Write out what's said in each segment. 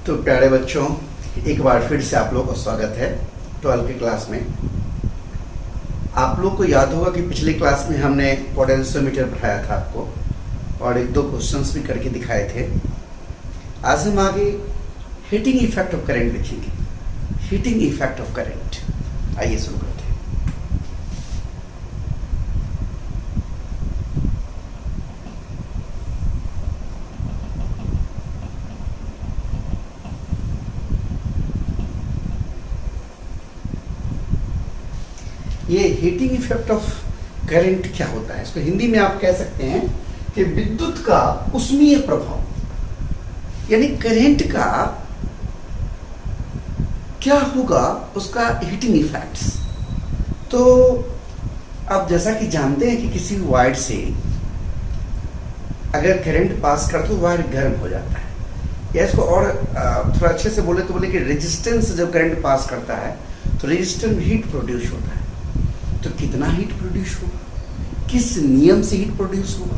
तो प्यारे बच्चों, एक बार फिर से आप लोग का स्वागत है 12 की क्लास में। आप लोग को याद होगा कि पिछली क्लास में हमने पोटेंशियोमीटर पढ़ाया था आपको और एक दो क्वेश्चंस भी करके दिखाए थे। आज हम आगे हीटिंग इफेक्ट ऑफ करंट देखेंगे। हीटिंग इफेक्ट ऑफ करंट, आइए शुरू करते हैं। ये हीटिंग इफेक्ट ऑफ करंट क्या होता है? इसको हिंदी में आप कह सकते हैं कि विद्युत का उष्मीय प्रभाव, यानी करंट का क्या होगा, उसका हीटिंग इफेक्ट्स। तो आप जैसा कि जानते हैं कि किसी वायर से अगर करंट पास कर तो वायर गर्म हो जाता है, या इसको और थोड़ा अच्छे से बोले तो बोले कि रेजिस्टेंस जब करंट पास करता है तो रेजिस्टेंस हीट प्रोड्यूस होता है। तो कितना हीट प्रोड्यूस होगा, किस नियम से हीट प्रोड्यूस होगा,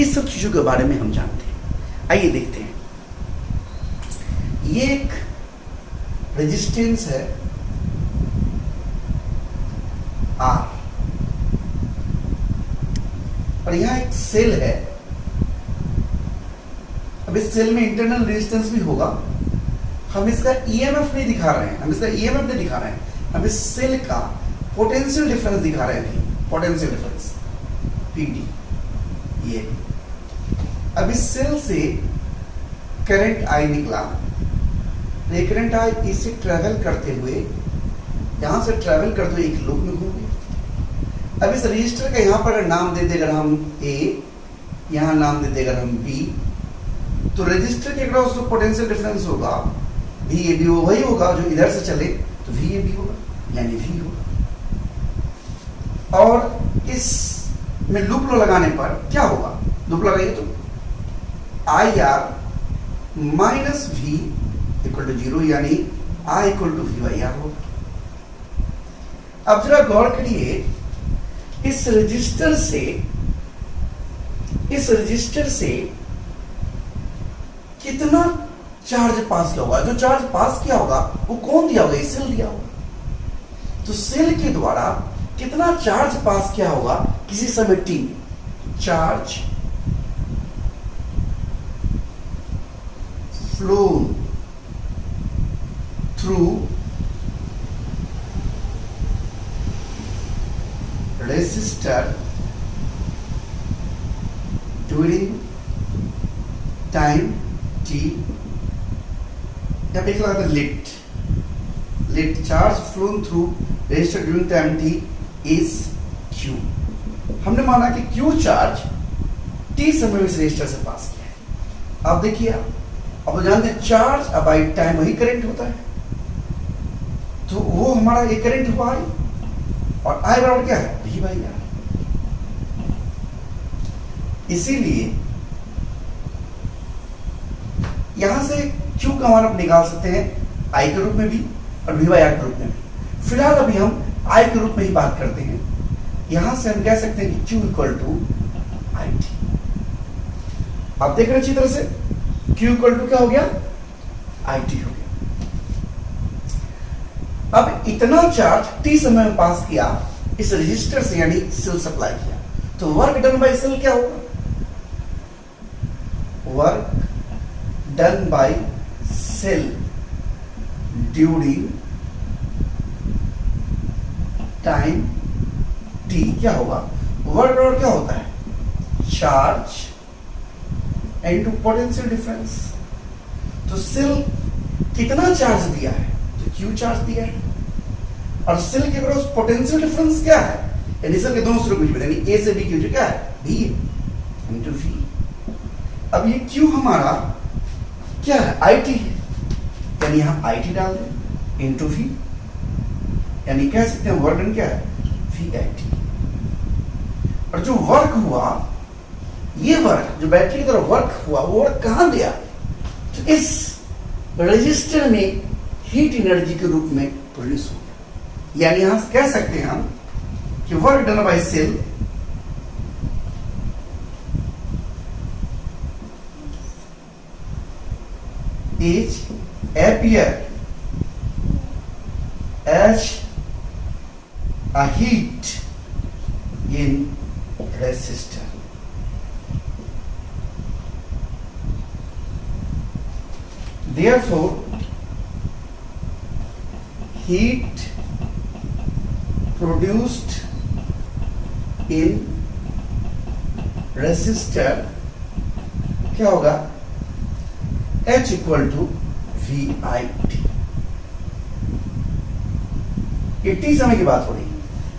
इस सब चीजों के बारे में हम जानते हैं। आइए देखते हैं। ये एक रेजिस्टेंस है R और यहां एक सेल है। अब इस सेल में इंटरनल रेजिस्टेंस भी होगा। हम इसका ईएमएफ नहीं दिखा रहे हैं, हम इस सेल का पोटेंशियल डिफरेंस दिखा रहे हैं। पोटेंशियल डिफरेंस पीडी, ये अब इस सेल से करंट आई निकला। ये करंट आई इसे ट्रेवल करते हुए, यहां से ट्रेवल करते हुए एक लूप में घूम गए। अब इस रजिस्टर का यहां पर अगर नाम दे देगा हम ए, यहां नाम दे देगा हम बी, तो रजिस्टर के अक्रॉस जो पोटेंशियल डिफरेंस होगा वी ए बी, वही होगा जो इधर से चले तो वी ए बी होगा, यानी वी होगा। और इस में लूप लगाने पर क्या होगा? लूप लगाइए तो I R minus V equal to 0, यानी I equal to V by R होगा। अब जरा गौर करिए, इस रजिस्टर से कितना चार्ज पास किया होगा। जो चार्ज पास किया होगा वो कौन दिया होगा? सेल दिया होगा। तो सेल के द्वारा कितना चार्ज पास किया होगा किसी समय t में? Charge flow through resistor during time t। यहां पे लिखा था लिट charge flown through resistor during time t is Q। हमने माना कि Q चार्ज t समय में इस रेजिस्टर से पास किया है। अब देखिए, अब जानते हैं चार्ज अब बाई टाइम वही करंट होता है, तो वो हमारा ये करंट हुआ है। और I बराबर क्या है? V by R. इसीलिए यहां से Q का मान आप निकाल सकते हैं I के रूप में भी और V बाई आर के रूप में भी। फिलहाल अभी हम I के रूप में ही बात करते हैं। यहां से हम कह सकते हैं कि Q equal to I T. आप देख रहे हैं अच्छी तरह से, Q इक्वल टू क्या हो गया? आई टी हो गया। अब इतना चार्ज T समय में पास किया इस रजिस्टर से, यानी सेल सप्लाई किया, तो वर्क डन बाय सेल क्या होगा? Work done by cell during time t क्या होगा? वर्क और क्या होता है? Charge into potential difference. तो सेल कितना चार्ज दिया है? तो Q चार्ज दिया है, और सेल के क्रॉस पोटेंशियल डिफरेंस क्या है? यानी सेल के दोनों सिरों के बीच में, यानी A से B की जो क्या है? V into V। अब ये Q हमारा क्या है? IT है, यानी यहां IT डाल दें इनटू V, यानी कह सकते हैं वर्क डन क्या है? VIT। और जो वर्क हुआ, ये वर्क जो बैटरी की तरह वर्क हुआ, वो वर्क कहां दिया? तो इस रजिस्टर में हीट एनर्जी के रूप में प्रोड्यूस हो गया। यानी यहां से कह सकते हैं हम कि work done by cell is appear as a heat in resistor. Therefore, heat produced in resistor क्या होगा? H equal to V I T. ये टी समय की बात हो रही है,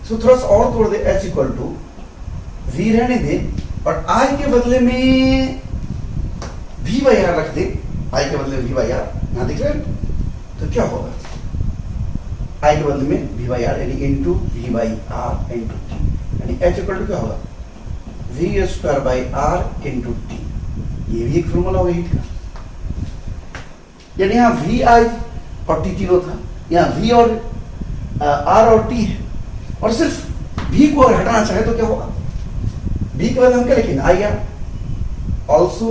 सो थोड़ा सा और तोड़ दे, H इक्वल टू वी रहने दे और I के बदले में V बाई आर रख दे। I के बदले V बाई आर यहां दिख रहे हैं, तो क्या होगा? I के बदले में V बाई आर यानी into V by R into T, यानी H इक्वल टू क्या होगा? V square by R into T. ये भी एक फॉर्मूला होगा हीट का, यानी यहाँ वी आई और टी तीनों था, यहाँ वी और आर और टी है, और सिर्फ वी को अगर हटाना चाहे तो क्या होगा? वी के बदले हम क्या लिखेंगे? I R. Also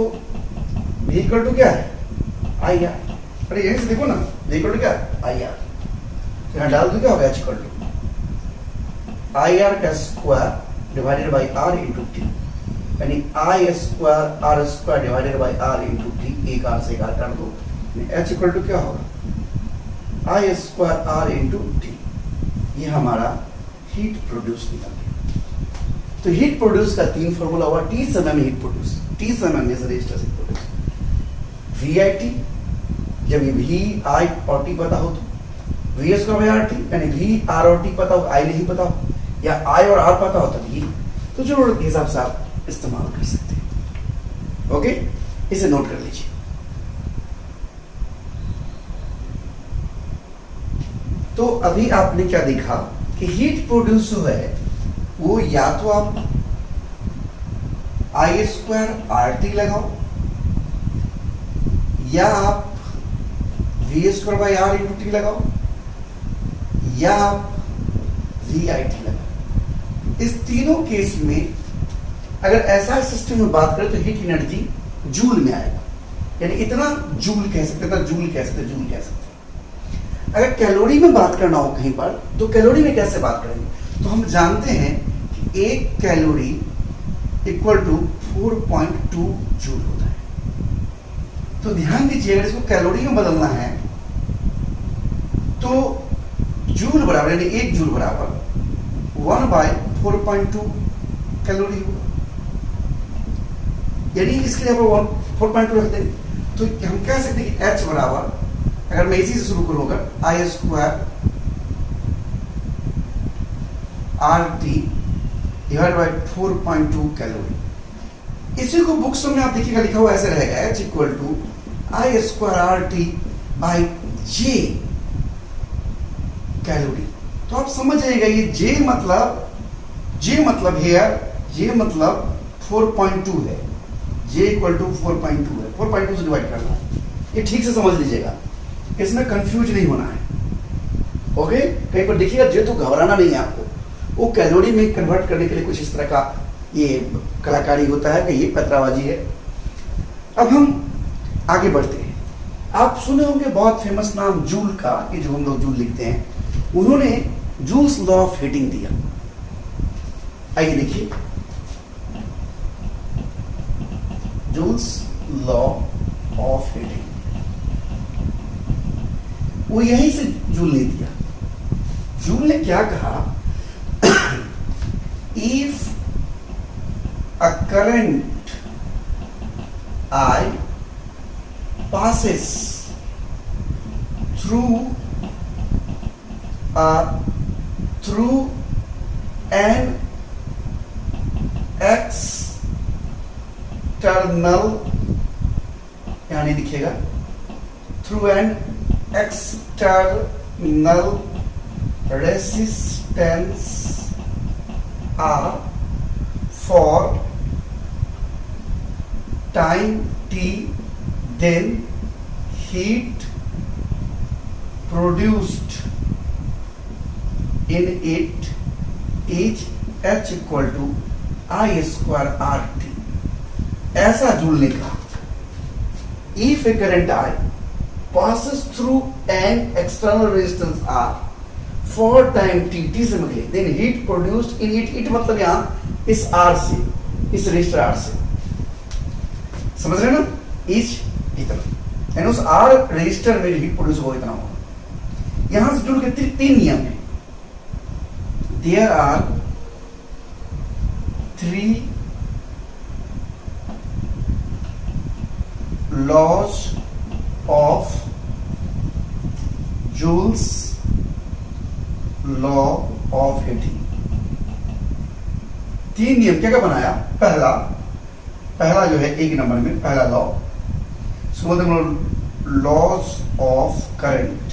V equal to क्या है? I R. अरे यहीं से देखो ना, वी इक्वल टू क्या है? I R. यहाँ डाल दो क्या होगा? H equal to I R का square divided by R into T, यानी I square R square divided by R into T. एक आर से एक आर काट दो, एच इक्वल टू क्या होगा? I square are into T. ये हमारा हीट प्रोड्यूस निकल गया। तो हीट प्रोड्यूस का तीन फॉर्मूला हुआ। टी समय में हीट प्रोड्यूस, टी समय में रेजिस्टर से प्रोड्यूस। वी आई टी, जब ये वी आई और टी पता हो तो V square by R T, यानी वी आर और टी पता हो, आई नहीं पता हो, या आई और आर पता हो तब ये, तो जरूरत के हिसाब से आप इस्तेमाल कर सकते हैं। ओके, इसे नोट कर लीजिए। तो अभी आपने क्या देखा कि हीट प्रोड्यूस हुआ है वो या तो आप आई स्क्वायर आर टी लगाओ, या आप V square by R into T लगाओ, या आप वी आई टी लगाओ। इस तीनों केस में अगर ऐसा सिस्टम में बात करें तो हीट एनर्जी जूल में आएगा, यानी इतना जूल कह सकते, इतना जूल कह सकते, जूल कह सकते। अगर कैलोरी में बात करना हो कहीं पर, तो कैलोरी में कैसे बात करेंगे? तो हम जानते हैं कि एक कैलोरी इक्वल टू 4.2 जूल होता है। तो ध्यान दीजिए, अगर इसको कैलोरी में बदलना है तो जूल बराबर, यानी एक जूल बराबर 1/4.2 कैलोरी होगा, यानी इसके लिए हम 4.2 रख देंगे। तो हम कह सकते हैं कि H बराबर, अगर मैं इसी से शुरू करूंगा, I square R T divide by 4.2 calorie. इसी को बुक्स में आप देखिएगा लिखा हुआ ऐसे रहेगा, H equal to I square R T by J calorie. तो आप समझ जाइएगा, ये जे मतलब हेयर, जे मतलब 4.2 है, जे इक्वल टू 4.2 है, 4.2 से डिवाइड करना है। ये ठीक से समझ लीजिएगा, इसमें कंफ्यूज नहीं होना है। ओके, कहीं पर देखिएगा जे तो घबराना नहीं है आपको, वो कैलोरी में कन्वर्ट करने के लिए कुछ इस तरह का ये कलाकारी होता है कि ये पतराबाजी है। अब हम आगे बढ़ते हैं। आप सुने होंगे बहुत फेमस नाम जूल का, कि जो हम लोग जूल लिखते हैं, उन्होंने जूल्स लॉ ऑफ हीटिंग दिया। आइए देखिए, जूल्स लॉ ऑफ हीटिंग, वो यहीं से जूल ने दिया। जूल ने क्या कहा? If a current I passes through an external, यानी दिखेगा through an external resistance R for time t, then heat produced in it is H equal to I square RT। ऐसा जूल ने कहा, if a current I passes through an external resistance R for time t, t समय के लिए, then heat produced in it, it मतलब यहाँ इस R से, इस रेजिस्टर R से, समझ रहे ना, इच इतना, यानी उस R रेजिस्टर में हीट प्रोड्यूस हो इतना होगा। यहां से जुड़ के तीन नियम है। There are 3 laws of Joule's law of heating। 3 नियम क्या क्या बनाया। पहला जो है एक नंबर में पहला लॉ, इसको बोलते हैं लॉज ऑफ करंट।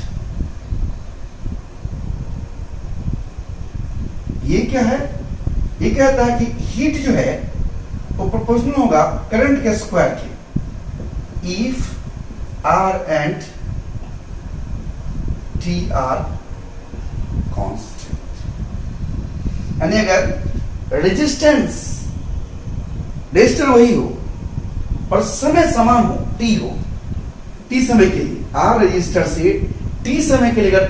ये क्या है, ये कहता है कि हीट जो है वो प्रोपोर्शनल होगा करंट के स्क्वायर के। If R and T are constant, यानी अगर रेजिस्टेंस रेजिस्टर वही हो और समय समान हो, टी हो, टी समय के लिए आर रेजिस्टर से टी समय के लिए अगर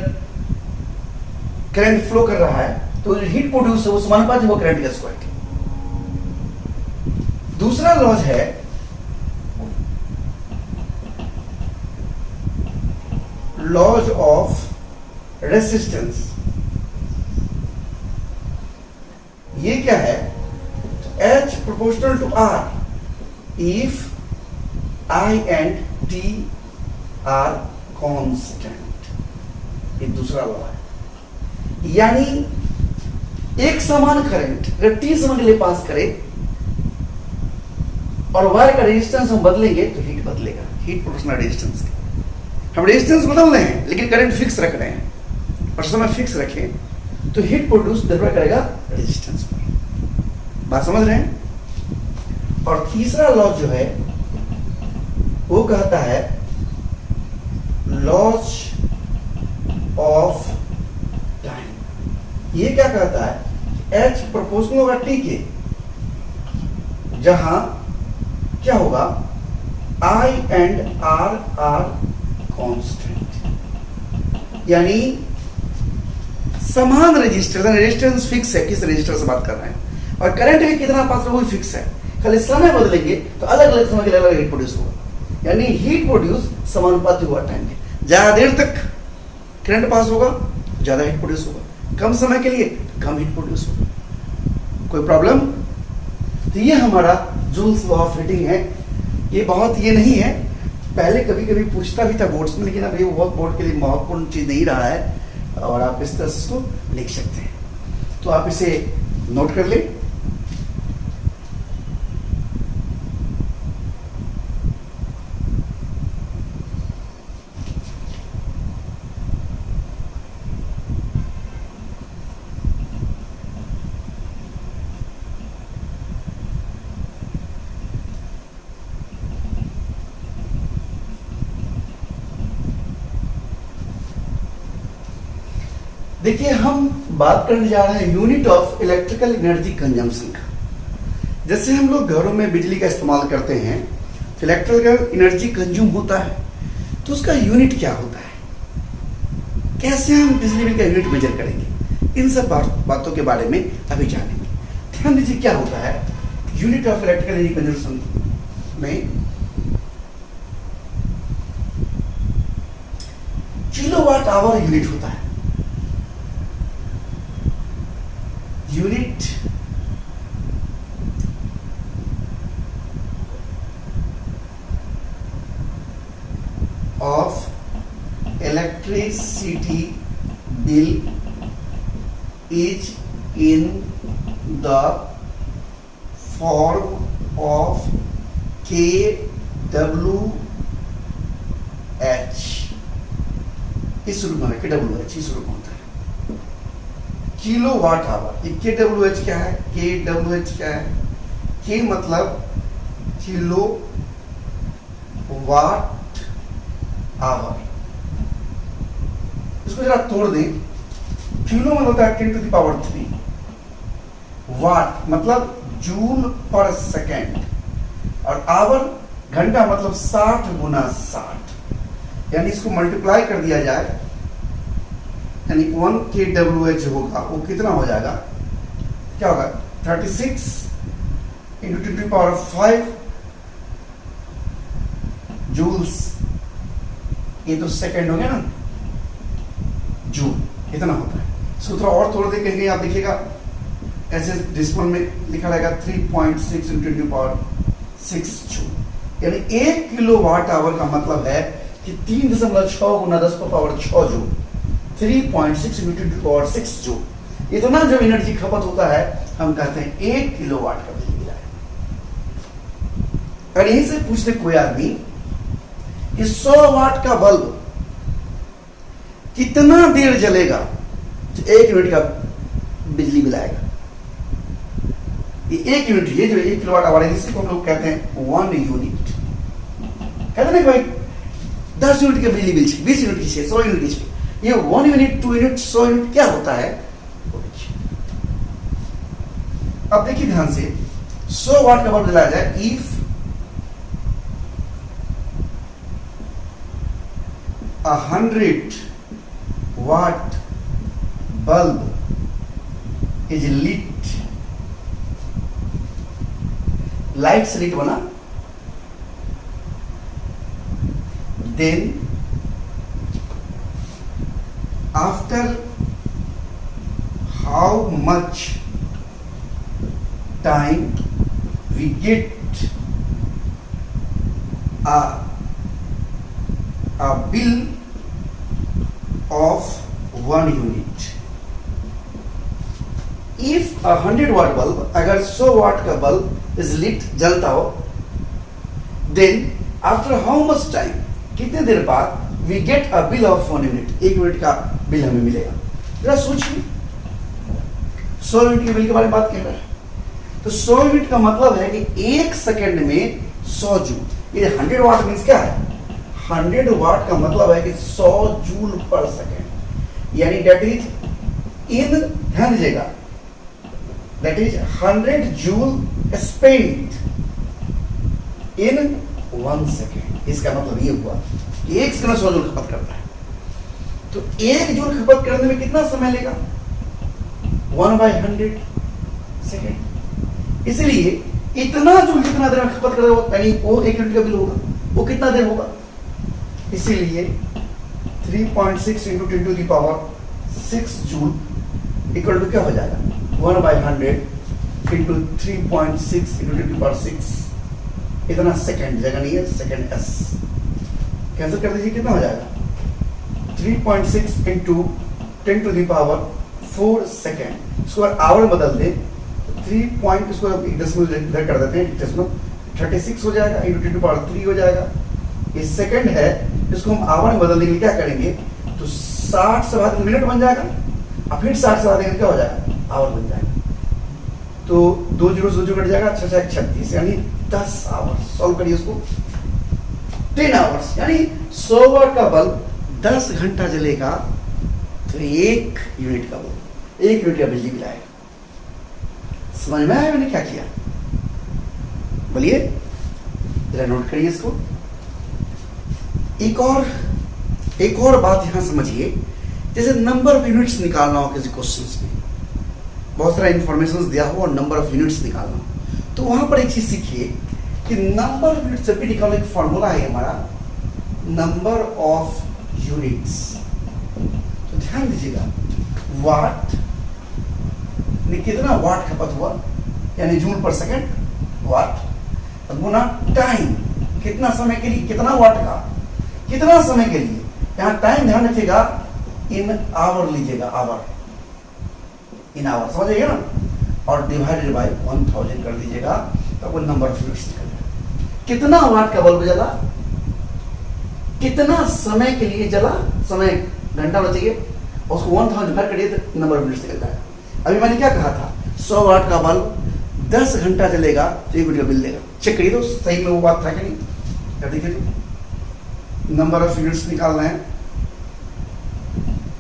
करंट फ्लो कर रहा है तो हीट प्रोड्यूस है वो समानुपाती हो करंट के स्क्वायर के। दूसरा लॉज है लॉज ऑफ रेसिस्टेंस। ये क्या है, H proportional to R if I and T are constant। ये दूसरा लॉ है, यानी एक समान करंट अगर T समय के लिए पास करे और वायर का रेजिस्टेंस हम बदलेंगे तो हीट बदलेगा, हीट प्रोपोर्शनल रेजिस्टेंस के। हम रेजिस्टेंस बदल रहे हैं लेकिन करंट फिक्स रख रहे हैं, और समय फिक्स रखें तो हीट प्रोड्यूस निर्भर करेगा रेजिस्टेंस पर। बात समझ रहे हैं। और तीसरा लॉ जो है वो कहता है लॉज ऑफ टाइम। ये क्या कहता है, H प्रोपोर्शनल होगा T के, जहां क्या होगा I and R are constant, यानी समान रेजिस्टेंस फिक्स है, किस रेजिस्टर से बात कर रहे हैं, और करंट भी कितना पास वो फिक्स है, खाली समय बदलेंगे तो अलग अलग समय के लिए अलग हीट प्रोड्यूस होगा, यानी हीट प्रोड्यूस समानुपाती हुआ टाइम के। ज्यादा देर तक करंट पास होगा ज्यादा हीट प्रोड्यूस होगा, कम समय के लिए कम हीट प्रोड्यूस होगा। कोई प्रॉब्लम? तो ये हमारा जूल्स लॉ ऑफ हीटिंग है। ये बहुत ये नहीं है, पहले कभी कभी पूछता भी था बोर्ड्स में, लेकिन अब ये बहुत बोर्ड के लिए महत्वपूर्ण चीज नहीं रहा है और आप इस तरह से इसको लिख सकते हैं। तो आप इसे नोट कर लें। देखिए, हम बात करने जा रहे हैं unit of electrical energy consumption का। जैसे हम लोग घरों में बिजली का इस्तेमाल करते हैं तो इलेक्ट्रिकल एनर्जी कंज्यूम होता है, तो उसका यूनिट क्या होता है, कैसे हम बिजली बिल का यूनिट मेजर करेंगे, इन सब बातों के बारे में अभी जानेंगे। ध्यान दीजिए क्या होता है unit of electrical energy consumption में। किलोवाट आवर यूनिट होता है। Unit of electricity bill is in the form of kWh। इस रूप में kWh इस रूप में होता है किलो वाट आवर। kWh क्या है, kWh क्या है, k मतलब किलो वाट आवर। इसको जरा तोड़ दें, किलो मतलब होता है 10⁻³ वाट मतलब जूल पर सेकेंड, और आवर घंटा मतलब 60 × 60, यानी इसको मल्टीप्लाई कर दिया जाए, यानी 1 kWh होगा, वो कितना हो जाएगा, क्या होगा, 36 इंटू 10 टू पावर 5 जूल्स, ये तो सेकेंड हो गया ना, जूल इतना होता है। इसको थोड़ा और तोड़ देखेंगे, आप देखिएगा ऐसे डिस्प्ले में लिखा रहेगा 3.6 इंटू 10 टू पावर 6 जूल, यानी 1 किलोवाट आवर का मतलब है कि 3.6 गुना 10 power 6 joule, 3.6 into 10 to power 6 joule, इतना जब एनर्जी खपत होता है हम कहते हैं 1 किलोवाट का बिजली बिल आया। अगर यहीं से पूछ ले कोई आदमी कि 100 वाट का बल्ब कितना देर जलेगा, तो 1 यूनिट का बिजली बिल आएगा। ये 1 यूनिट, ये जो 1 किलोवाट आवर है, जिसको हम लोग कहते हैं 1 यूनिट, कहते ना कि भाई 10 यूनिट के बिजली बिल चाहिए, 20 यूनिट की चाहिए, 100 यूनिट की चाहिए, ये 1 यूनिट, 2 यूनिट, 100 यूनिट क्या होता है वो देखिए। अब देखिए ध्यान से, 100 वाट का बल्ब जलाया जाए, if a 100 watt bulb is lit, light से lit बना, then after how much time we get a bill of 1 unit. If a 100 watt bulb, अगर 100 वाट का बल्ब is lit, जलता हो, then after how much time, कितने देर बाद we get a bill of 1 unit, 1 unit का bill हमें मिलेगा। जरा सोचिए, 100 यूनिट के बिल के बारे में बात कर रहा है, तो 100 यूनिट का मतलब है कि 1 सेकेंड में 100 जूल। ये 100 वाट मीन्स क्या है, 100 वाट का मतलब है कि 100 जूल पर सेकेंड, यानी डेट इज इन, ध्यान दीजिएगा, that is 100 joule spent in 1 second. इसका मतलब ये हुआ कि 1 सेकेंड 100 जूल खपत करता है, तो 1 जूल खपत करने में कितना समय लेगा, 1/100 सेकेंड। इसलिए इतना जूल जितना देर में खपत कर रहा है, वो 1 यूनिट का बिल होगा, वो कितना देर होगा, इसीलिए 3.6 into 10 to the power 6 joule equal to क्या हो जाएगा, 1/100 इंटू 3.6 इंटू 10 टू पावर 6, इतना सेकेंड, जगह नहीं है, सेकेंड एस कैंसिल कर दीजिए, कितना हो जाएगा, 3.6 into 10 to the power 4 second. इसको आवर में बदल दे, 3 पॉइंट, इसको डेसिमल इधर कर देते हैं, डेसिमल 36 हो जाएगा, इंटू 10 टू पावर 3 हो जाएगा। ये सेकंड है, इसको हम आवर में बदल देंगे, क्या करेंगे, तो 60 से बाद मिनट बन जाएगा, और फिर 60 से बाद क्या हो जाएगा, आवर बन जाएगा। तो 2 जीरो से 2 कट जाएगा, 6 36, यानी 10 आवर। सॉल्व करिए उसको, 10 आवर्स, यानी 100 वाट का बल्ब 10 घंटा जलेगा, तो 1 यूनिट का बल्ब 1 यूनिट का बिजली बिल आएगा। समझ में आया मैंने क्या किया, बोलिए, जरा नोट करिए इसको। एक और बात यहां समझिए, जैसे नंबर ऑफ यूनिट्स निकालना हो किसी क्वेश्चंस में, बहुत सारा इंफॉर्मेशन दिया हो और नंबर ऑफ यूनिट्स निकालना हो, तो वहां पर एक चीज सीखिए कि नंबर ऑफ यूनिट्स जब भी निकालने का फॉर्मूला है हमारा नंबर ऑफ यूनिट्स, तो ध्यान दीजिएगा, वाट ने कितना वाट खपत हुआ, यानी जूल पर सेकेंड, वाट गुना टाइम, कितना समय के लिए, कितना वाट का, कितना समय के लिए, यहां टाइम ध्यान रखिएगा, इन आवर लीजिएगा, आवर, इन आवर, समझिएगा ना, और डिवाइडेड बाय 1000 कर दीजिएगा, तो वो नंबर ऑफ यूनिट्स निकल जाएगा। कितना वाट का बल्ब जला, कितना समय के लिए जला, समय घंटा होना चाहिए, उसको 1000 डिवाइड करिए तो नंबर ऑफ यूनिट्स निकल जाएगा। अभी मैंने क्या कहा था, 100 वाट का बल्ब 10 घंटा चलेगा तो 1 यूनिट का बिल देगा। चेक करिए तो सही में वो बात था कि नहीं, क्या देखिए तो नंबर ऑफ यूनिट्स निकालना है।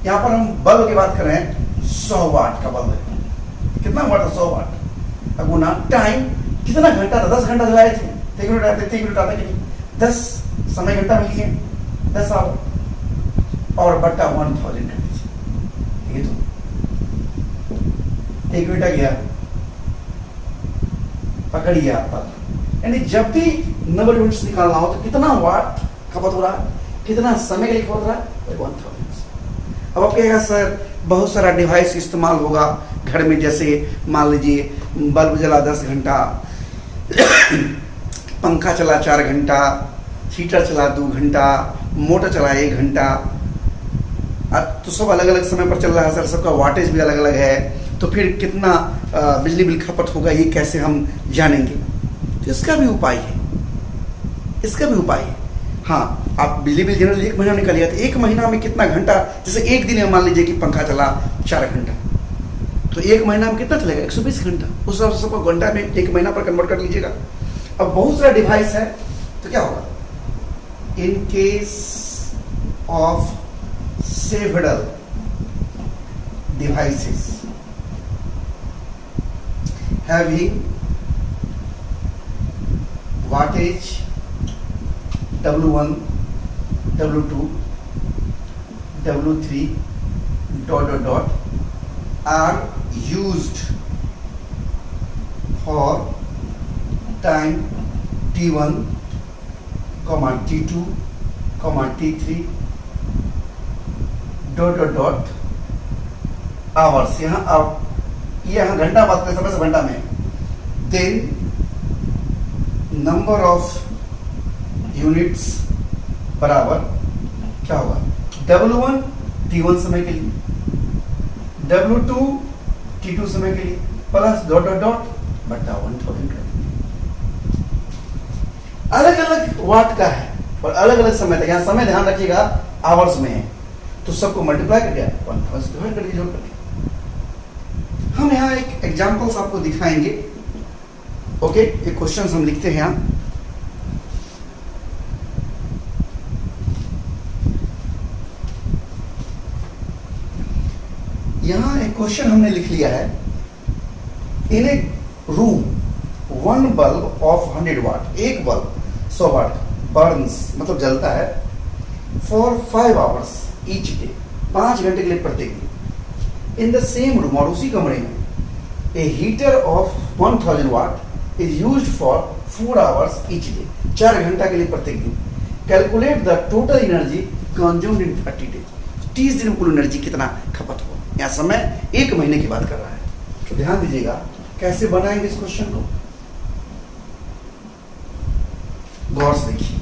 यहां पर हम बल्ब की बात कर रहे हैं, 100 वाट का बल्ब है, कितना वाट है, 100 वाट, अब गुना टाइम, कितना घंटा था, 10 घंटा जलाए थे, 1 यूनिट आते कि नहीं, 10 समय घंटा में लिए, 10 आवर और बट्टा 1000 कर दीजिए। ये तो 1 बेटा गया, पकड़िए आप पर। यानी जब भी नंबर यूनिट्स निकालना हो तो कितना वाट खपत हो रहा है, कितना समय के लिए खपत हो रहा है, 1000। अब आप कहेगा सर बहुत सारा डिवाइस इस्तेमाल होगा घर में, जैसे मान लीजिए बल्ब जला 10 घंटा, पंखा चला 4 घंटा, हीटर चला 2 घंटा, मोटर चला 1 घंटा, तो सब अलग अलग समय पर चल रहा है सर, सबका वाटेज भी अलग अलग है, तो फिर कितना बिजली बिल खपत होगा ये कैसे हम जानेंगे? तो इसका भी उपाय है, इसका भी उपाय है। हाँ, आप बिजली बिल जनरल 1 महीना निकालिए तो 1 महीना में कितना घंटा, जैसे एक दिन में मान लीजिए कि पंखा चला 4 घंटा, तो 1 महीना में कितना चलेगा? 120 घंटा। उस हिसाब से सबको घंटा में 1 महीना पर कन्वर्ट कर लीजिएगा। अब बहुत सारा डिवाइस है तो क्या होगा? In case of several devices having wattage W1, W2, W3 are used for time T1, T2, T3 hours. यहाँ आप यहाँ घंटा बात करें, समय से घंटा में, देन नंबर ऑफ यूनिट्स बराबर क्या होगा? W1 T1 समय के लिए, W2 T2 समय के लिए, प्लस बट्टा 1000 कर। अलग अलग वाट का है और अलग अलग समय तक, यहाँ समय ध्यान रखिएगा आवर्स में है, तो सबको मल्टीप्लाई कर दिया 1000 डिवाइड कर दीजिए। हम यहाँ एक एग्जांपल्स आपको दिखाएंगे। ओके, ये क्वेश्चंस हम लिखते हैं यहाँ। यहाँ एक क्वेश्चन हमने लिख लिया है। इन ए रूम 1 बल्ब ऑफ 100 वाट, एक बल्ब 100 वाट बर्न्स मतलब जलता है फॉर 5 आवर्स ईच डे, 5 घंटे के लिए प्रत्येक दिन। इन द सेम रूम, और उसी कमरे में, a heater of 1000 watt is used for 4 hours each day, 4 घंटा के लिए प्रत्येक दिन। Calculate the total energy consumed in 30 days, 30 दिन में कुल एनर्जी कितना खपत हो। यहाँ समय 1 महीने की बात कर रहा है, तो ध्यान दीजिएगा कैसे बनाएंगे इस क्वेश्चन को, गौर से देखिए।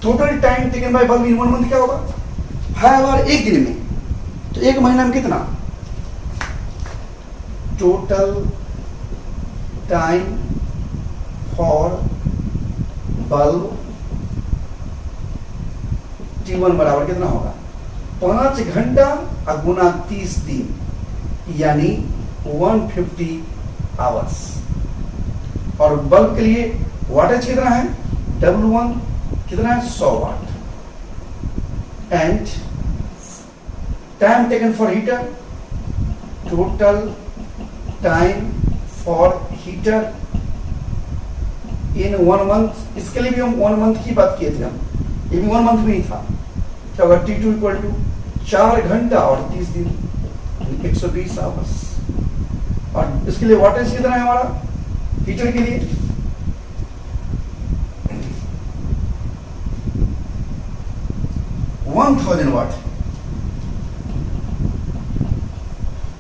Total time taken by bulb in 1 month क्या होगा? 5 आवर एक दिन में, तो 1 महीना में कितना? Total time for bulb T1 बराबर कितना होगा? 5 घंटा गुना 30 दिन, यानी 150 आवर्स। और बल्ब के लिए वाटेज कितना है? W1 कितना है? 100 watt. And time taken for heater, total time for heater in 1 month. इसके लिए भी हम 1 मंथ की बात किए थे हम, ये भी 1 मंथ में ही था। क्या होगा? T2 इक्वल टू 4 घंटा और 30 दिन, 120 आवर्स। और इसके लिए वाटेज कितना है हमारा हीटर के लिए? 1000 वाट।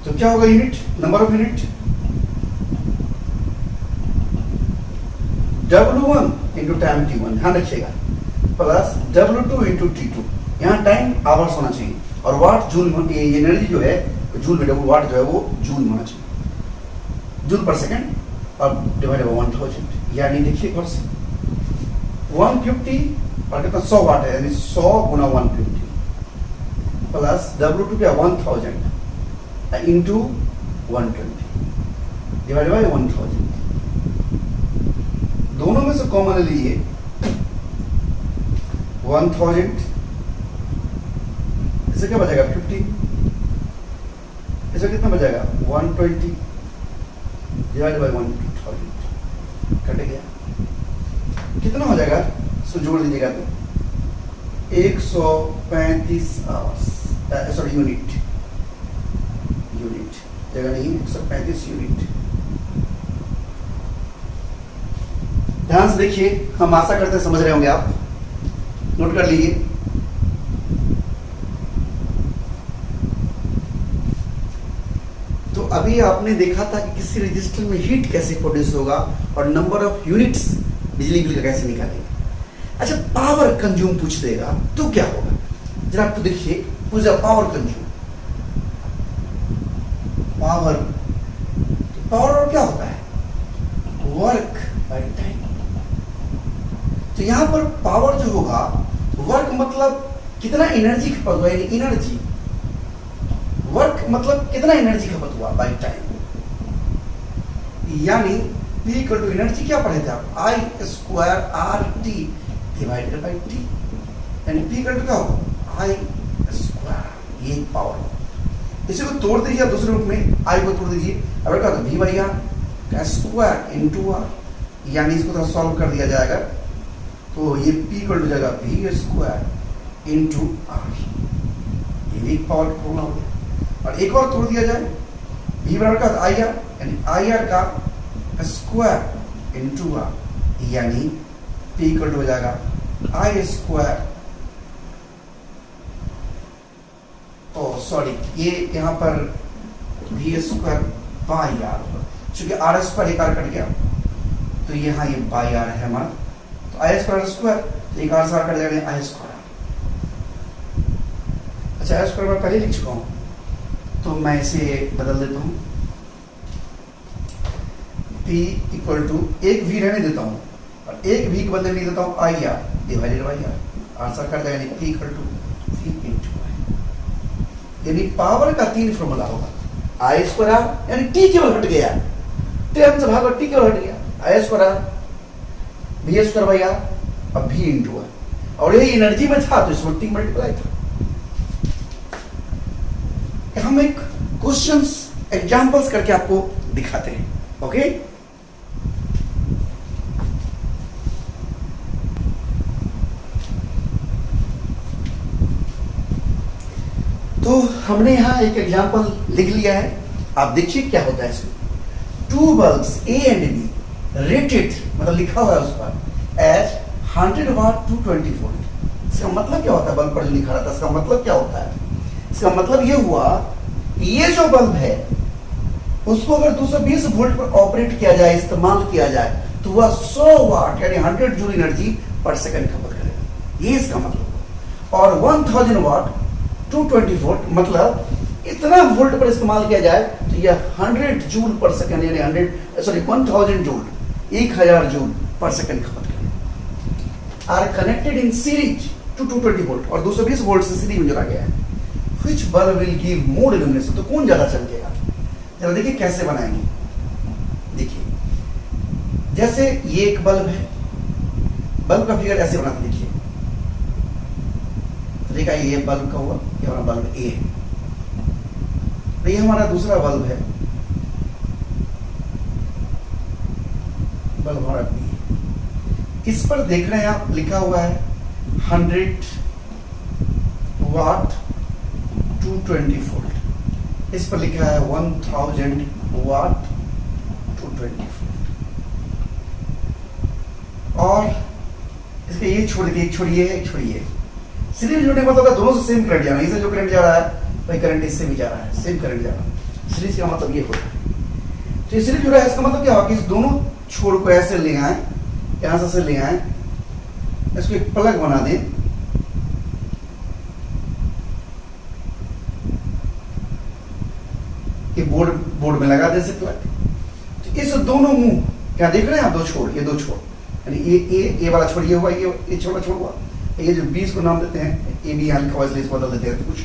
तो क्या होगा unit, number of unit? W1 into time T1, ध्यान रखिएगा, प्लस W2 इंटू T2। यहाँ टाइम आवर्स होना चाहिए और वाट जूल, एनर्जी जो है जूल में, वाट जो है वो जूल में होना चाहिए, जूल पर सेकेंड, और डिवाइडेड बाय 1000। यानी देखिए और 150 और कितना 100 वाट है, यानी 100 गुना 150 प्लस W2 क्या 1000 इंटू 120 डिवाइडेड बाय 1000। दोनों में से कॉमन लीजिए 1000, इसे क्या बचेगा 50, इसे कितना बचेगा 120 डिवाइड बाय 1000, कट गया। कितना हो जाएगा? सो जोड़ लीजिएगा तो 135 आवर्स, सॉरी यूनिट जगह नहीं, 135 यूनिट। ध्यान से देखिए, हम आशा करते हैं समझ रहे होंगे आप, नोट कर लीजिए। तो अभी आपने देखा था कि किसी रजिस्टर में हीट कैसे प्रोड्यूस होगा और नंबर ऑफ यूनिट्स बिजली बिल का कैसे निकालेंगे। अच्छा, पावर कंज्यूम पूछ देगा तो क्या होगा, जरा आपको देखिए, पूछा पावर कंज्यूम, पावर और क्या होता है, वर्क बाय टाइम। तो यहां पर पावर जो होगा, वर्क मतलब कितना एनर्जी खपत हुआ, यानी एनर्जी, वर्क मतलब कितना एनर्जी खपत हुआ बाय टाइम, यानी P इक्वल टू एनर्जी क्या पढ़े थे आप, I square R T divided by T, यानी P इक्वल टू क्या होगा, I स्क्वायर, ये पावर होगा। इसी को तोड़ दीजिए दूसरे रूप में, I को तोड़ दीजिए, अब क्या होता है V by R square into R, यानी इसको थोड़ा सॉल्व कर दिया जाएगा तो ये P इक्वल टू जाएगा V स्क्वायर इंटू आर, ये भी पावर फॉर्मूला हो गया। और एक और तोड़ दिया जाए, V बराबर का आई आर, यानी आई आर का स्क्वायर इंटू आर, यानी P इक्वल टू हो जाएगा आई स्क्वायर, ओ सॉरी, ये यहाँ पर V स्क्वायर बाई आर होगा, चूंकि आर स्क्वायर एक आर कट गया तो यहाँ ये बाई आर है हमारा, तो आई स्क्वायर स्क्वायर एक आर से आर कट जाएगा, आई स्क्वायर। अच्छा, आई स्क्वायर मैं पहले लिख चुका हूँ तो मैं इसे बदल देता हूँ, P इक्वल टू एक V रहने देता हूँ और एक V के बदले नहीं देता हूँ I R divided by R, answer कर जाएगा, यानी P equal to V into I, यानी पावर का 3 फॉर्मूला होगा, आई स्क्वायर आर, यानी T केवल हट गया, टाइम से भागा T केवल हट गया, I square R V square by R, अब V इंटू आर, और यही एनर्जी में था तो इसमें T मल्टीप्लाई था। हम एक क्वेश्चंस एग्जांपल्स करके आपको दिखाते हैं, ओके। तो हमने यहां एक एग्जांपल लिख लिया है, आप देखिए क्या होता है इसमें। 2 bulbs A and B rated, मतलब लिखा हुआ है उस पर एज 100 वाट 220 वोल्ट। इसका मतलब क्या होता है, बल्ब पर जो लिखा रहता है इसका मतलब क्या होता है, इसका मतलब ये हुआ कि ये जो बल्ब है उसको अगर 220 वोल्ट पर ऑपरेट किया जाए, इस्तेमाल किया जाए, तो वह 100 वाट यानी 100 जूल एनर्जी पर सेकंड खपत करेगा, ये इसका मतलब। और 1000 वाट 220 वोल्ट मतलब इतना वोल्ट पर इस्तेमाल किया जाए तो यह 100 जूल पर सेकंड यानी 1000 जूल 1000 जूल पर सेकंड खपत करेगा। R connected in series to 220 volt और 220 वोल्ट से सीरीज में जोड़ा गया है। Which bulb will give more illumination? तो कौन ज्यादा चमकेगा, जरा देखिए कैसे बनाएंगे। देखिए, जैसे ये एक बल्ब है, बल्ब का फिगर ऐसे बनाते, देखिए तरीका ये बल्ब का हुआ, ये हमारा बल्ब ए है, तो ये हमारा दूसरा बल्ब है, बल्ब हमारा बी है। इस पर देख रहे हैं आप, लिखा हुआ है 100 वाट 220 वोल्ट, इस पर लिखा है 1000 वाट 220 वोल्ट। और इसके ये छोड़िए, एक छोड़िए, एक छोड़िए, सीरीज जोड़ने का मतलब दोनों से सेम करंट जाना है, इससे जो करंट जा रहा है वही करंट इससे भी जा रहा है, सेम करंट जा रहा है। सीरीज का मतलब ये होता है। तो सीरीज जुड़ा है, इसका मतलब क्या होगा कि इस दोनों छोर को ऐसे ले आए, यहां से ले आए, इसको एक प्लग बना दें, ये बोर्ड में लगा दे से प्लग। तो इस दोनों मुंह क्या देख रहे हैं आप, दो छोर, ये दो छोर, यानी ये वाला छोर ये हुआ, ये छोटा छोर हुआ, ये जो 20 को नाम देते हैं, ए बी यहाँ लिखा हुआ इसलिए इसको बदल देते हैं, तो कुछ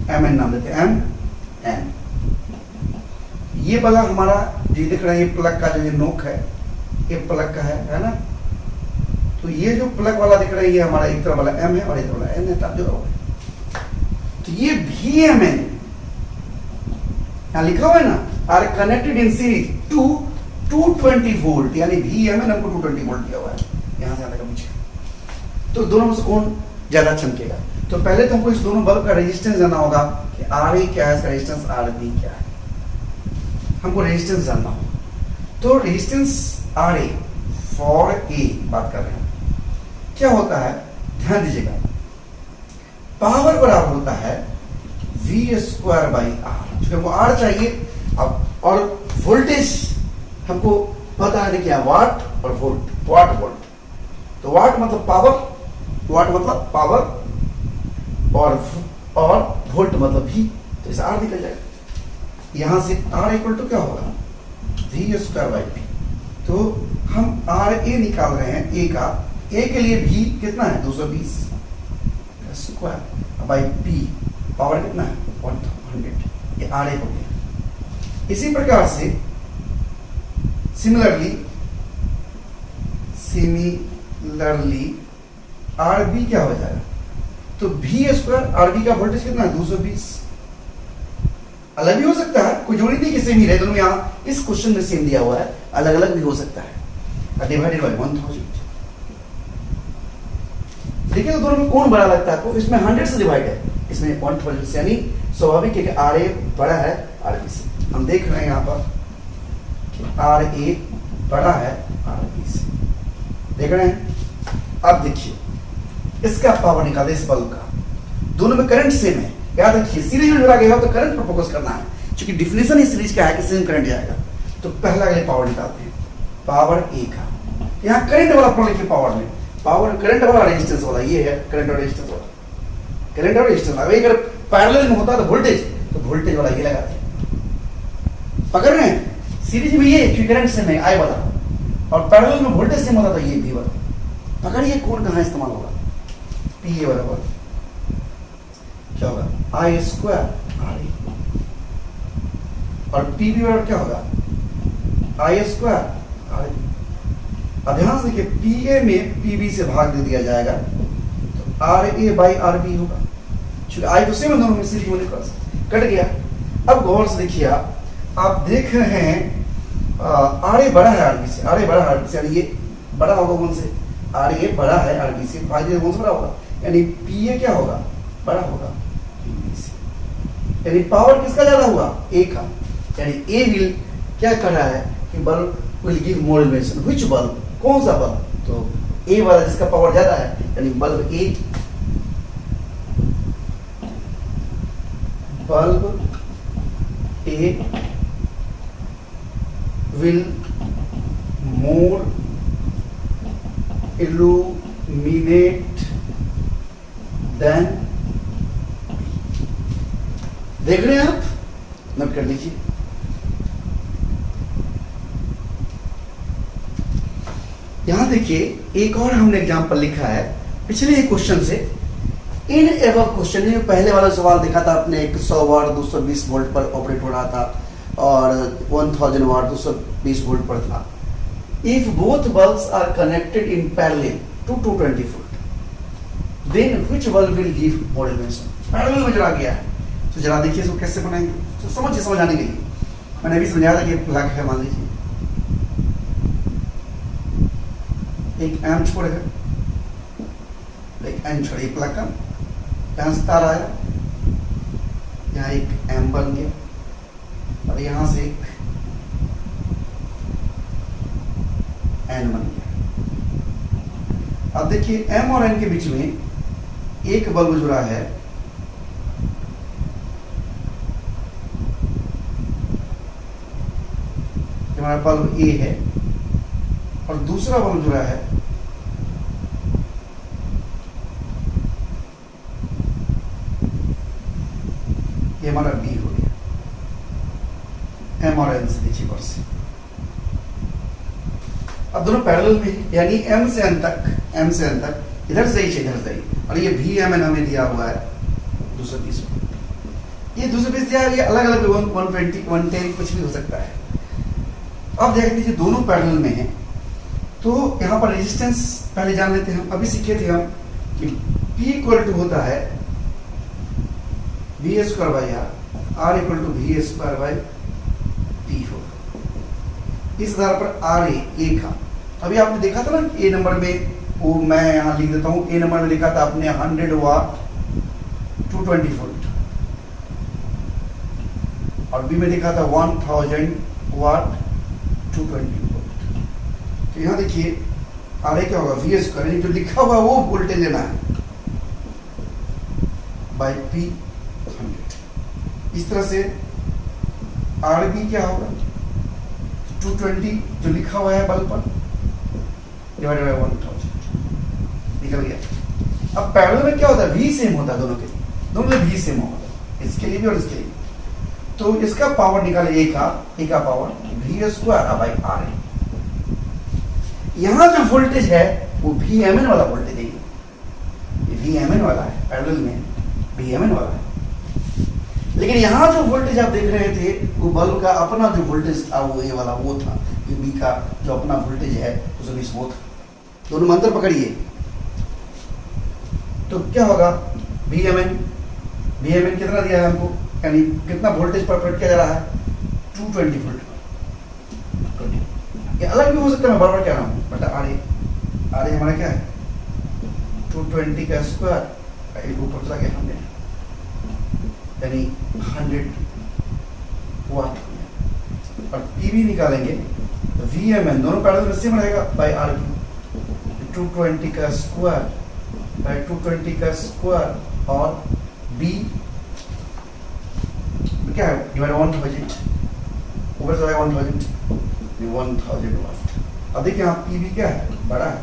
एम एन नाम देते हैं, एम एन। ये वाला हमारा जो देख रहे हैं, ये प्लग का जो ये नोक है, ये प्लग का है ना। तो ये जो प्लग वाला दिख रहा है, ये हमारा एक तरफ वाला एम है और एक तरफ वाला एन है, तब जो तो ये भी एम एन यहाँ लिखा हुआ है ना, R connected in series to 220 volt, यानी वी एम एन हमको 220 वोल्ट दिया हुआ है, यहाँ से आता है पीछे। तो दोनों में से कौन ज्यादा चमकेगा। तो पहले तो हमको इस दोनों बल्ब का रेजिस्टेंस जानना होगा कि आर ए क्या है, इसका रेजिस्टेंस आर बी क्या है, हमको रेजिस्टेंस जानना होगा। तो resistance R A for a बात कर रहे हैं, क्या होता है ध्यान दीजिएगा, पावर बराबर होता है वी स्क्वायर बाई आर, क्योंकि हमको आर चाहिए अब, और वोल्टेज हमको पता है क्या, वाट और वोल्ट, वाट वोल्ट। तो वाट मतलब पावर, वाट मतलब पावर, और वोल्ट मतलब भी, तो इसे आर निकल जाएगा। यहां से आर इक्वल टू क्या होगा, वी स्क्वायर बाई पी। तो हम आर ए निकाल रहे हैं, ए का, ए के लिए भी कितना है 220 स्क्वायर बाई पी, पावर कितना है 100, ये आर ए हो गया। इसी प्रकार से सिमिलरली आर बी क्या हो जाएगा, तो वी स्क्वायर, आर बी का वोल्टेज कितना है 220, अलग भी हो सकता है, कोई जरूरी नहीं कि सेम ही रहे, दोनों यहाँ इस क्वेश्चन में सेम दिया हुआ है, अलग अलग भी हो सकता है, डिवाइडेड बाई 1000। देखिए तो दोनों में कौन बड़ा लगता है आपको, इसमें 100 से डिवाइड है, इसमें 1000 से, यानी स्वाभाविक है कि आर ए बड़ा है आर बी से। हम देख रहे हैं यहाँ पर कि आर ए बड़ा है आर बी से, देख रहे हैं। अब देखिए इसका पावर निकाले इस बल्ब का, दोनों में करंट सेम है, याद रखिए सीरीज में जोड़ा गया हो तो करंट पर फोकस करना है, क्योंकि डिफिनेशन इस सीरीज का है कि सेम करंट जाएगा। तो पहला के लिए पावर निकालते हैं, पावर ए का, यहाँ करंट वाला पढ़ लिखिए, पावर में पावर करंट वाला रेजिस्टेंस वाला ये है, करंट और रेजिस्टेंस वाला, करंट और रेजिस्टेंस। अगर पैरेलल में होता तो वोल्टेज, तो वोल्टेज वाला ये लगाते हैं, पकड़ रहे हैं। सीरीज में ये क्योंकि करंट सेम है आई वाला, और पैरेलल में वोल्टेज सेम होता था ये भी वाला, पकड़िए कौन कहाँ इस्तेमाल होगा, पी ए बराबर क्या होगा आई स्क्वायर आर ए, और पी बी बराबर क्या होगा आई स्क्वायर आर बी। अब ध्यान से देखिए पी ए में पी बी से भाग दे दिया जाएगा, तो R A by R B होगा, क्योंकि आई तो सेम है दोनों में, सीरीज होने का कट गया। अब गौर से देखिए आप देख रहे हैं आर ए बड़ा है आर बी से, आर ए बड़ा है आर बी से, यानी ये बड़ा होगा कौन से, आर ए बड़ा है आर बी से, भाग कौन से बड़ा होगा, यानी पी ए क्या होगा बड़ा होगा पी बी से, यानी पावर किसका ज्यादा हुआ ए का, यानी ए विल क्या कर रहा है कि bulb will give more illumination, which bulb, कौन सा बल्ब, तो ए वाला जिसका पावर ज्यादा है, यानी bulb A will more illuminate then, देख रहे हैं आप, नोट कर लीजिए। यहां देखिए एक और हमने एग्जांपल लिखा है पिछले एक क्वेश्चन से, इन एवर क्वेश्चन में पहले वाला सवाल देखा था आपने, 100 वाट 220 वोल्ट पर ऑपरेट हो रहा था, और 1000 वाट 220 वोल्ट पर था। If both bulbs are connected in parallel to 220 volt, then which bulb will give more illumination? Parallel में जला गया है, तो जरा देखिए इसको कैसे बनाएंगे, तो समझाने के लिए मैंने अभी समझाया था कि प्लग है, मान लीजिए एक एम छोड़ेगा, एक एम छोड़े प्लग का, यहाँ से तार आया, यहाँ एक एम बन गया, और यहाँ से एक एन बन गया। अब देखिए एम और एन के बीच में एक बल्ब जुड़ा है, हमारा बल्ब ए है, और दूसरा बल्ब जुड़ा है ये हमारा बी हो गया, एम और एन से नीचे पर से। अब दोनों पैरेलल में, यानी एम से एन तक, एम से एन तक, इधर से ही इधर से ही, और ये भी एम एन हमें दिया हुआ है 220, ये 220 दिया है, ये अलग अलग 120 110 कुछ भी हो सकता है। अब देख लीजिए दोनों पैरेलल में है, तो यहाँ पर रेजिस्टेंस पहले जान लेते हैं। अभी सीखे थे हम कि P इक्वल टू होता है B square by R equal to V square by P होगा। इस आधार पर आर ए का, अभी आपने देखा था ना ए नंबर में वो मैं यहाँ लिख देता हूँ। ए नंबर में लिखा था आपने 100 वाट 220 वोल्ट, और बी में लिखा था 1000 वाट 220 वोल्ट। तो यहाँ देखिए आर क्या होगा, वी एस करेंगे, जो लिखा हुआ वो वोल्टेज लेना है बाई पी 100। इस तरह से आर बी क्या होगा, 220 जो लिखा हुआ है बल्ब पर डिवाइडेड बाई 1000, निकल गया। अब पैरेलल में क्या होता है, वी सेम होता है दोनों के लिए, दोनों में वी सेम होगा, इसके लिए भी और इसके लिए। तो इसका पावर निकाले, ए का power V square by R A. यहां जो वोल्टेज है वो वी एम एन वाला वोल्टेज है, ये वी एम एन वाला है, पैरेलल में वी एम एन वाला है। लेकिन यहां जो वोल्टेज आप देख रहे थे वो बल्ब का अपना जो वोल्टेज था वो ए वाला वो था, ये बी का जो अपना वोल्टेज है उसमें वो था। दोनों में अंतर पकड़िए, तो क्या होगा, वी एम एन कितना दिया है हमको, यानी कितना वोल्टेज पर प्रकट किया जा रहा है, 220 वोल्ट। ये अलग भी हो सकता है, मैं बार-बार कह रहा हूँ, बट आर ए हमारा क्या है 220 का स्क्वायर ऊपर चला गया हमने, यानी 100 वाट। और पीवी निकालेंगे तो वी एम एन दोनों पैरेलल में सेम रहेगा बाई आर बी, 220 का स्क्वायर बाई 220 का स्क्वायर, और बी क्या है डिवाइड 1000, ऊपर चला गया 1000 वाट। अब देखिए यहाँ पीवी क्या है, बड़ा है,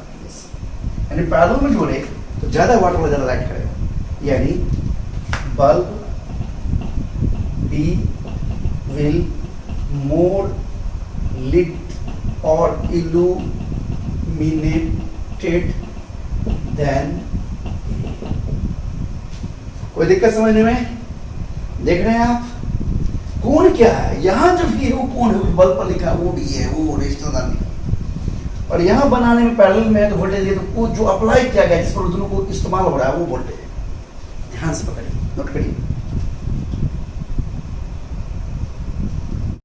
यानी पैरेलल में जोड़े तो ज्यादा वाट वाला ज्यादा लाइट करेगा, यानी bulb B will more lit or illuminated than A। कोई दिक्कत समझने में? देख रहे हैं आप कौन क्या है, यहाँ जो भी है वो कौन है, बल्ब पर लिखा है वो भी है, वो रेजिस्टेंस लिखा है, और यहाँ बनाने में पैरेलल में है तो वोल्टेज तो वो जो अप्लाई किया गया जिस पर दोनों को इस्तेमाल हो रहा है वो वोल्टेज है। ध्यान से पकड़िए, नोट करिए।